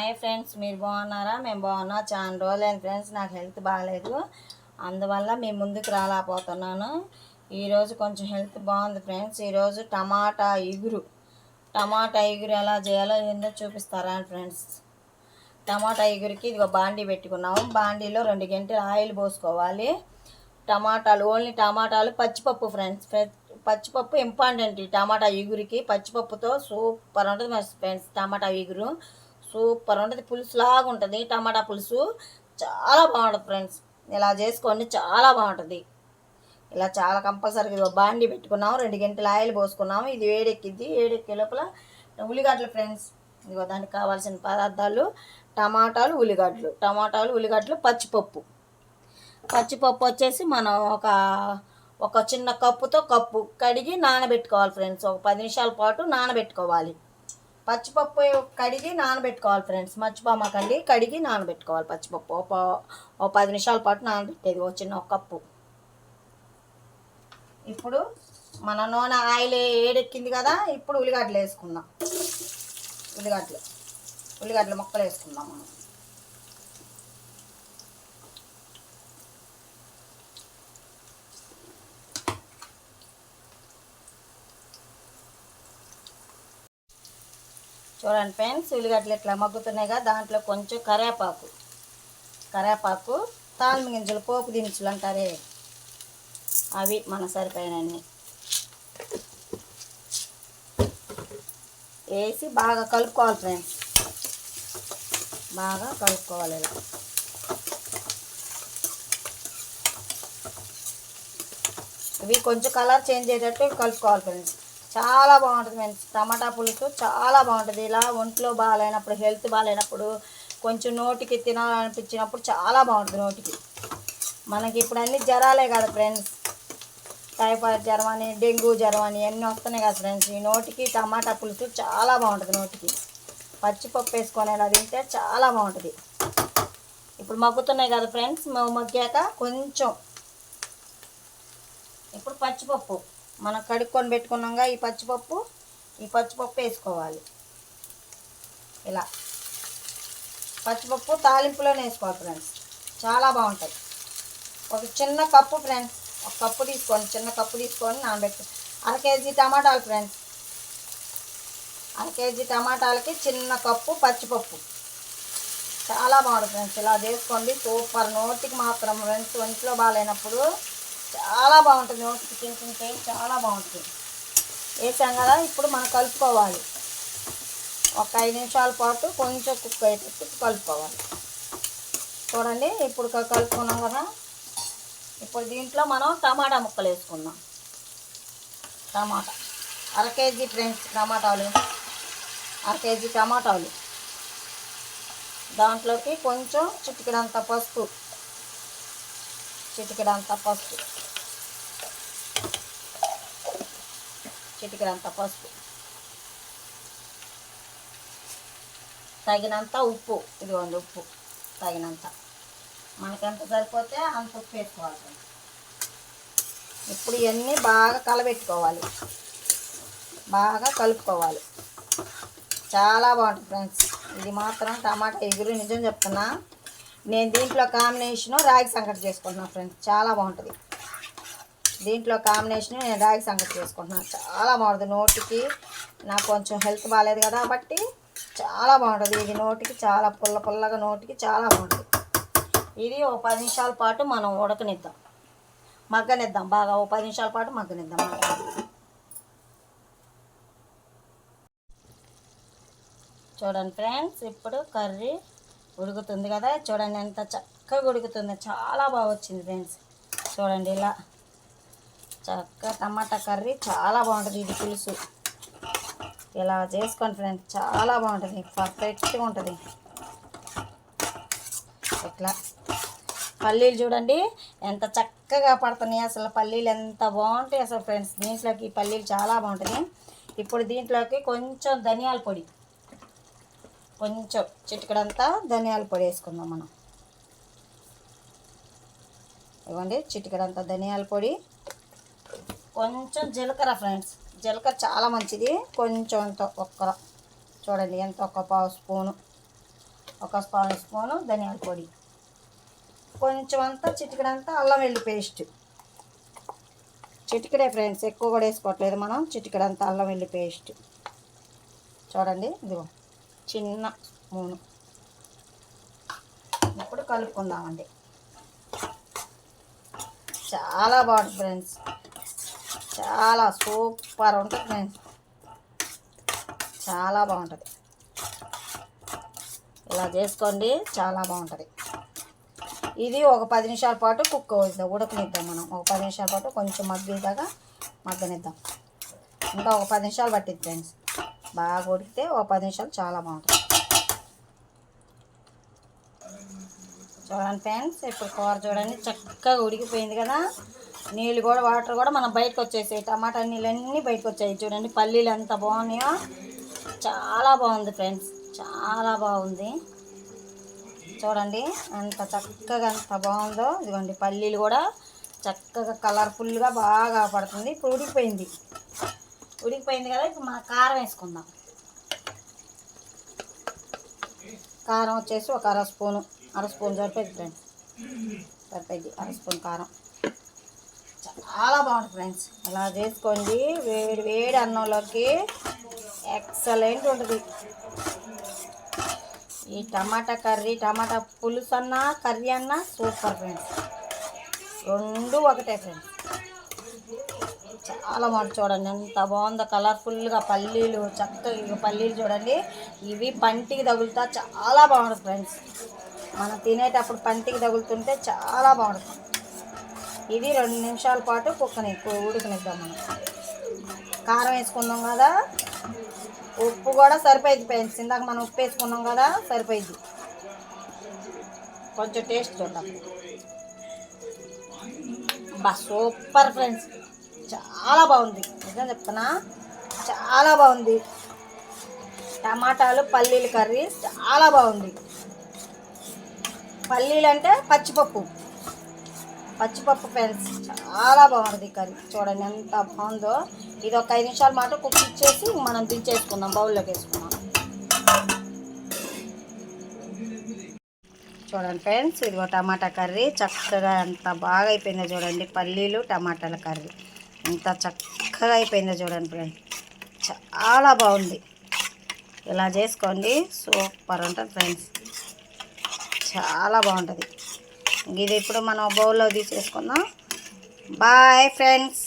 Hi friends, మీరు బాగున్నారా? మేము బాగున్నా. చాలా రోజులైంది ఫ్రెండ్స్, నాకు హెల్త్ బాగాలేదు, అందువల్ల మీ ముందుకు రాలేకపోతున్నాను. ఈరోజు కొంచెం హెల్త్ బాగుంది ఫ్రెండ్స్. ఈరోజు టమాటా ఇగురు ఎలా చేయాలో ఏందో చూపిస్తారా ఫ్రెండ్స్. టమాటా ఇగురికి ఇదిగో బాండీ పెట్టుకున్నాము. బాండీలో 2 గంటలు ఆయిల్ పోసుకోవాలి. ఓన్లీ టమాటాలు, పచ్చిపప్పు ఫ్రెండ్స్. పచ్చిపప్పు ఇంపార్టెంట్ ఈ టమాటా ఇగురికి. పచ్చిపప్పుతో సూపర్ ఉంటుంది ఫ్రెండ్స్. టమాటా ఇగురు సూపర్ ఉంటుంది, పులుసు లాగా ఉంటుంది. టమాటా పులుసు చాలా బాగుంటుంది ఫ్రెండ్స్. ఇలా చేసుకోండి, చాలా బాగుంటుంది. ఇలా చాలా కంపల్సరీగా బాండి పెట్టుకున్నాము. 2 గంటలు ఆయిల్ పోసుకున్నాము. ఇది వేడెక్కిద్ది. వేడెక్కే లోపల ఉల్లిగడ్డలు ఫ్రెండ్స్. ఇదిగో దానికి కావాల్సిన పదార్థాలు: టమాటాలు, ఉల్లిగడ్డలు, పచ్చిపప్పు వచ్చేసి మనం ఒక చిన్న కప్పు కడిగి నానబెట్టుకోవాలి ఫ్రెండ్స్. ఒక 10 నిమిషాల పాటు నానబెట్టుకోవాలి. పచ్చిపప్పు కడిగి నానబెట్టుకోవాలి ఫ్రెండ్స్, మర్చిపోమాకండి. కడిగి నానబెట్టుకోవాలి పచ్చిపప్పు. ఒక 10 నిమిషాల పాటు నానబెట్టేది ఒక చిన్న కప్పు. ఇప్పుడు మన నూనె ఆయిల్ ఏడెక్కింది కదా, ఇప్పుడు ఉల్లిగడ్డలు వేసుకుందాం. ఉల్లిగడ్డలు ముక్కలు వేసుకుందాం మనం. చూడండి ఫ్రెండ్స్, ఉల్లిగడ్డలు ఇట్లా మగ్గుతున్నాయి కదా, దాంట్లో కొంచెం కరేపాకు, తాలింపు గింజలు, పోపు దినుసులు అంటారే అవి మన సరిపోయినన్ని వేసి బాగా కలుపుకోవాలి ఫ్రెండ్స్. బాగా కలుపుకోవాలి. ఇలా ఇవి కొంచెం కలర్ చేంజ్ అయ్యేటట్టు కలుపుకోవాలి ఫ్రెండ్స్. చాలా బాగుంటుంది ఫ్రెండ్స్. టమాటా పులుసు చాలా బాగుంటుంది. ఇలా ఒంట్లో బాగాలేనప్పుడు, హెల్త్ బాగాలేనప్పుడు, కొంచెం నోటికి తినాలనిపించినప్పుడు చాలా బాగుంటుంది నోటికి. మనకి ఇప్పుడు అన్ని జ్వరాలే కదా ఫ్రెండ్స్. టైఫాయిడ్ జ్వరం అని, డెంగ్యూ జ్వరం అని అన్నీ వస్తున్నాయి కదా ఫ్రెండ్స్. ఈ నోటికి టమాటా పులుసు చాలా బాగుంటుంది నోటికి. పచ్చిపప్పు వేసుకొని ఇలా తింటే చాలా బాగుంటుంది. ఇప్పుడు మగ్గుతున్నాయి కదా ఫ్రెండ్స్. మగ్గాక కొంచెం ఇప్పుడు పచ్చిపప్పు మనం కడుక్కొని పెట్టుకున్నాగా, ఈ పచ్చిపప్పు వేసుకోవాలి. ఇలా పచ్చిపప్పు తాలింపులోనే వేసుకోవాలి ఫ్రెండ్స్, చాలా బాగుంటుంది. ఒక చిన్న కప్పు ఫ్రెండ్స్, ఒక కప్పు తీసుకోండి, చిన్న కప్పు తీసుకొని నానబెట్టు. 1 కేజీ టమాటాలు ఫ్రెండ్స్. 1 కేజీ టమాటాలకి చిన్న కప్పు పచ్చిపప్పు. చాలా బాగుంటుంది ఫ్రెండ్స్. ఇలా చేసుకోండి, సూపర్. నోటికి మాత్రం ఫ్రెండ్స్, ఒంట్లో బాగాలేనప్పుడు చాలా బాగుంటుంది. నోటికి తింటుంటే చాలా బాగుంటుంది. వేసాం కదా, ఇప్పుడు మనం కలుపుకోవాలి. ఒక 5 నిమిషాల పాటు కొంచెం కుక్ అయ్యేటట్టు కలుపుకోవాలి. చూడండి, ఇప్పుడు కలుపుకున్నాం కదా. ఇప్పుడు దీంట్లో మనం టమాటా ముక్కలు వేసుకుందాం. 1 కేజీ ఫ్రెండ్స్ టమాటాలు, 1 కేజీ టమాటాలు. దాంట్లోకి కొంచెం చిటికెడంత పసుపు, తగినంత ఉప్పు. ఇదిగోండి ఉప్పు తగినంత, మనకెంత సరిపోతే అంత ఉప్పు వేసుకోవాలి. ఇప్పుడు ఇవన్నీ బాగా కలబెట్టుకోవాలి, బాగా కలుపుకోవాలి. చాలా బాగుంటుంది ఫ్రెండ్స్. ఇది మాత్రం టమాటా ఎగురు నిజం చెప్తున్నా. నేను దీంట్లో కాంబినేషను రాగి సంగటి చేసుకుంటున్నాను ఫ్రెండ్స్. చాలా బాగుంటుంది. దీంట్లో కాంబినేషన్ నేను రాగి సంగటి చేసుకుంటున్నాను. చాలా బాగుంటుంది నోటికి. నాకు కొంచెం హెల్త్ బాగాలేదు కదా, కాబట్టి చాలా బాగుంటుంది. ఇది నోటికి చాలా పుల్లగా, నోటికి చాలా బాగుంటుంది. ఇది ఒక 10 నిమిషాల పాటు మనం మగ్గనిద్దాం. బాగా ఒక 10 నిమిషాల పాటు మగ్గనిద్దాం. చూడండి ఫ్రెండ్స్, ఇప్పుడు కర్రీ ఉడుకుతుంది కదా. చూడండి ఎంత చక్కగా ఉడుకుతుంది, చాలా బాగా వచ్చింది ఫ్రెండ్స్. చూడండి, ఇలా చక్కగా టమాటా కర్రీ చాలా బాగుంటుంది. ఇది పులుసు ఇలా చేసుకోండి ఫ్రెండ్స్, చాలా బాగుంటుంది, పర్ఫెక్ట్గా ఉంటుంది. ఇట్లా పల్లీలు చూడండి ఎంత చక్కగా పడుతున్నాయి. అసలు పల్లీలు ఎంత బాగుంటాయి అసలు ఫ్రెండ్స్. దీంట్లోకి పల్లీలు చాలా బాగుంటుంది. ఇప్పుడు దీంట్లోకి కొంచెం ధనియాల పొడి, కొంచెం చిటికెడంతా ధనియాల పొడి వేసుకుందాం మనం. ఇవ్వండి, చిటికెడంతా ధనియాల పొడి, కొంచెం జీలకర్ర ఫ్రెండ్స్. జీలకర్ర చాలా మంచిది. కొంచెం చూడండి ఎంత, ఒక 1/2 స్పూను. ఒక స్పూను ధనియాల పొడి, కొంచెం అంతా చిటికడంతా అల్లం వెల్లుల్లి పేస్ట్, చిటికడే ఫ్రెండ్స్, ఎక్కువ కూడా వేసుకోవట్లేదు మనం, చిటికడంతా అల్లం వెల్లుల్లి పేస్ట్ చూడండి, ఇదిగో చిన్న స్పూను. ఇప్పుడు కలుపుకుందామండి. చాలా బాగుంటుంది ఫ్రెండ్స్, చాలా సూపర్ ఉంటుంది ఫ్రెండ్స్, చాలా బాగుంటుంది. ఇలా చేసుకోండి, చాలా బాగుంటుంది. ఇది ఒక 10 నిమిషాల పాటు ఉడకనిద్దాం మనం. ఒక 10 నిమిషాల పాటు కొంచెం మగ్గనిద్దాం. ఇంకా ఒక 10 నిమిషాలు పట్టిద్ది ఫ్రెండ్స్. బాగా ఉడికితే ఒక 10 నిమిషాలు చాలా బాగుంటుంది. చూడండి ఫ్రెండ్స్, ఇప్పుడు కూర చూడండి చక్కగా ఉడికిపోయింది కదా. నీళ్ళు కూడా, వాటర్ కూడా మనం బయటకు వచ్చేసాయి. టమాటా నీళ్ళన్నీ బయటకు వచ్చాయి. చూడండి పల్లీలు ఎంత బాగున్నాయో, చాలా బాగుంది ఫ్రెండ్స్, చాలా బాగుంది. చూడండి ఎంత చక్కగా ఎంత బాగుందో. ఇదిగోండి పల్లీలు కూడా చక్కగా కలర్ఫుల్గా బాగా పడుతుంది. ఇప్పుడు ఉడికిపోయింది కదా. ఇప్పుడు మనం కారం వేసుకుందాం. కారం వచ్చేసి ఒక అర స్పూన్ సరిపోయింది ఫ్రెండ్స్, సరిపోయింది అర స్పూన్ కారం. చాలా బాగుంటుంది ఫ్రెండ్స్, ఇలా చేసుకోండి. వేడి వేడి అన్నంలోకి ఎక్సలెంట్ ఉంటుంది. ఈ టమాటా కర్రీ, టమాటా పులుసు అన్నా కర్రీ అన్నా సూపర్ ఫ్రెండ్స్, రెండు ఒకటే ఫ్రెండ్స్. చాలా బాగుంటుంది. చూడండి ఎంత బాగుందో, కలర్ఫుల్గా పల్లీలు, చక్కగా పల్లీలు చూడండి. ఇవి పంటికి తగులుతా చాలా బాగుంటుంది ఫ్రెండ్స్. మనం తినేటప్పుడు పంటికి తగులుతుంటే చాలా బాగుంటుంది. ఇది 2 నిమిషాల పాటు ఉడకనిద్దాం మనం. కారం వేసుకున్నాం కదా, ఉప్పు కూడా సరిపోయింది ఫ్రెండ్స్. ఇందాక మనం ఉప్పు వేసుకున్నాం కదా, సరిపోయింది. కొంచెం టేస్ట్ చూద్దాం. సూపర్ ఫ్రెండ్స్, చాలా బాగుంది. నిజం చెప్తున్నా, చాలా బాగుంది. టమాటాలు పల్లీల కర్రీ చాలా బాగుంది. పల్లీలు అంటే పచ్చిపప్పు ఫ్రెండ్స్, చాలా బాగుంటుంది కర్రీ. చూడండి ఎంత బాగుందో. ఇది ఒక 5 నిమిషాల మాట కుక్ ఇచ్చేసి మనం దించేసుకుందాం, బౌల్లోకి వేసుకుందాం. చూడండి ఫ్రెండ్స్, ఇదిగో టమాటా కర్రీ చక్కగా ఎంత బాగా అయిపోయిందో చూడండి. పల్లీలు టమాటాల కర్రీ ఎంత చక్కగా అయిపోయిందో చూడండి ఫ్రెండ్స్, చాలా బాగుంది. ఇలా చేసుకోండి, సూపర్ ఉంటుంది ఫ్రెండ్స్, చాలా బాగుంటుంది. ఇది ఇప్పుడు మనం బౌల్లో తీసేసుకుందాం. Bye friends.